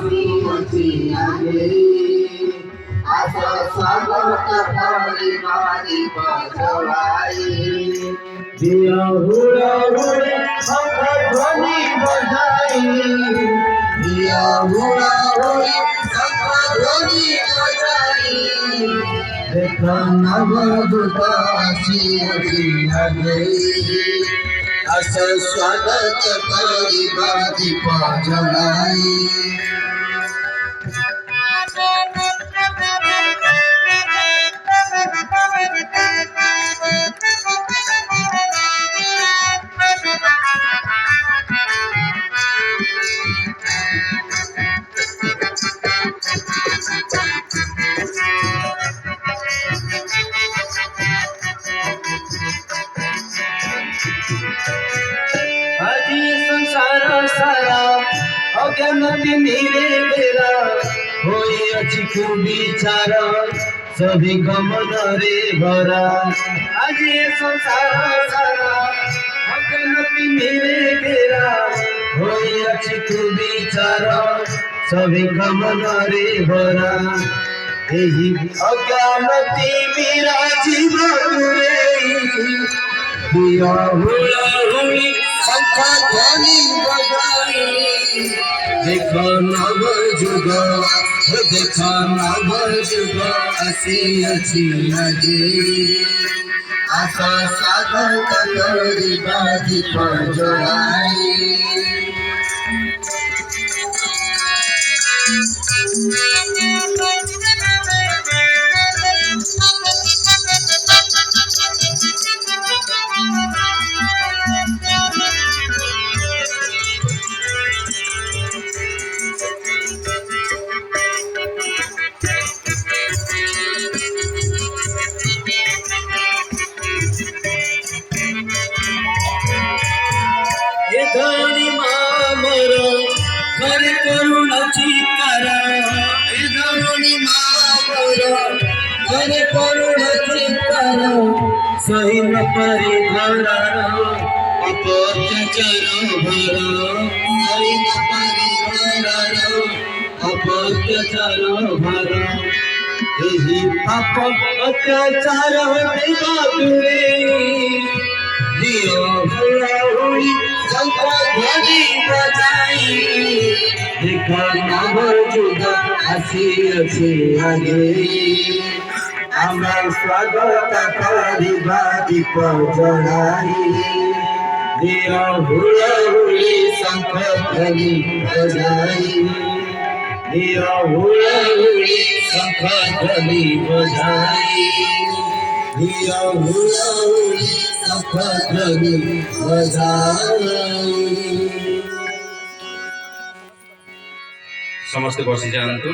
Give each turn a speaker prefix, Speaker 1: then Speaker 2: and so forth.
Speaker 1: हसी आगे आशा स्वागत परिवारी बजवाई दिया हुआ हुए शंख ध्वनि बजाई दिया हुआ हुए शंख ध्वनि बजाई देखा नवदूत हसी आगे आशा स्वागत परिवारी बजवाई
Speaker 2: আজি संसार सारा अज्ञानति मेरे बेरा होई अछि को विचार सभी गमन रे भरा আজি संसार सारा अज्ञानति मेरे बेरा होई अछि को विचार सभी गमन रे भरा एही अज्ञानति मेरा जीवन रे दिया हुआ हुई
Speaker 1: शंख ध्वनि बजाई
Speaker 2: देखो नव जुग हसी अच्छी लगे
Speaker 1: आशा स्वागत परिवारी बजवाई
Speaker 2: ये धनी मामर कर करुण चित्कार ये धनी मामर कर करुण चित्कार सही न पारे धरार अपत्याचार भर
Speaker 1: सही न पारे धरार
Speaker 2: अपत्याचार भर एही पाप अत्याचार देवा तुरे दियो हुआ हुई
Speaker 1: शंख ध्वनि बजाई
Speaker 2: देखा नव जुग हसी अच्छी आगे
Speaker 1: आशा स्वागत परिवारी बजवाई
Speaker 2: दिया हुआ हुई
Speaker 1: शंख ध्वनि बजाई
Speaker 2: दिया हुआ हुई शंख ध्वनि बजाई
Speaker 1: दिया हुआ हुई शंख ध्वनि बजाई
Speaker 3: समस्ते बसी जातु।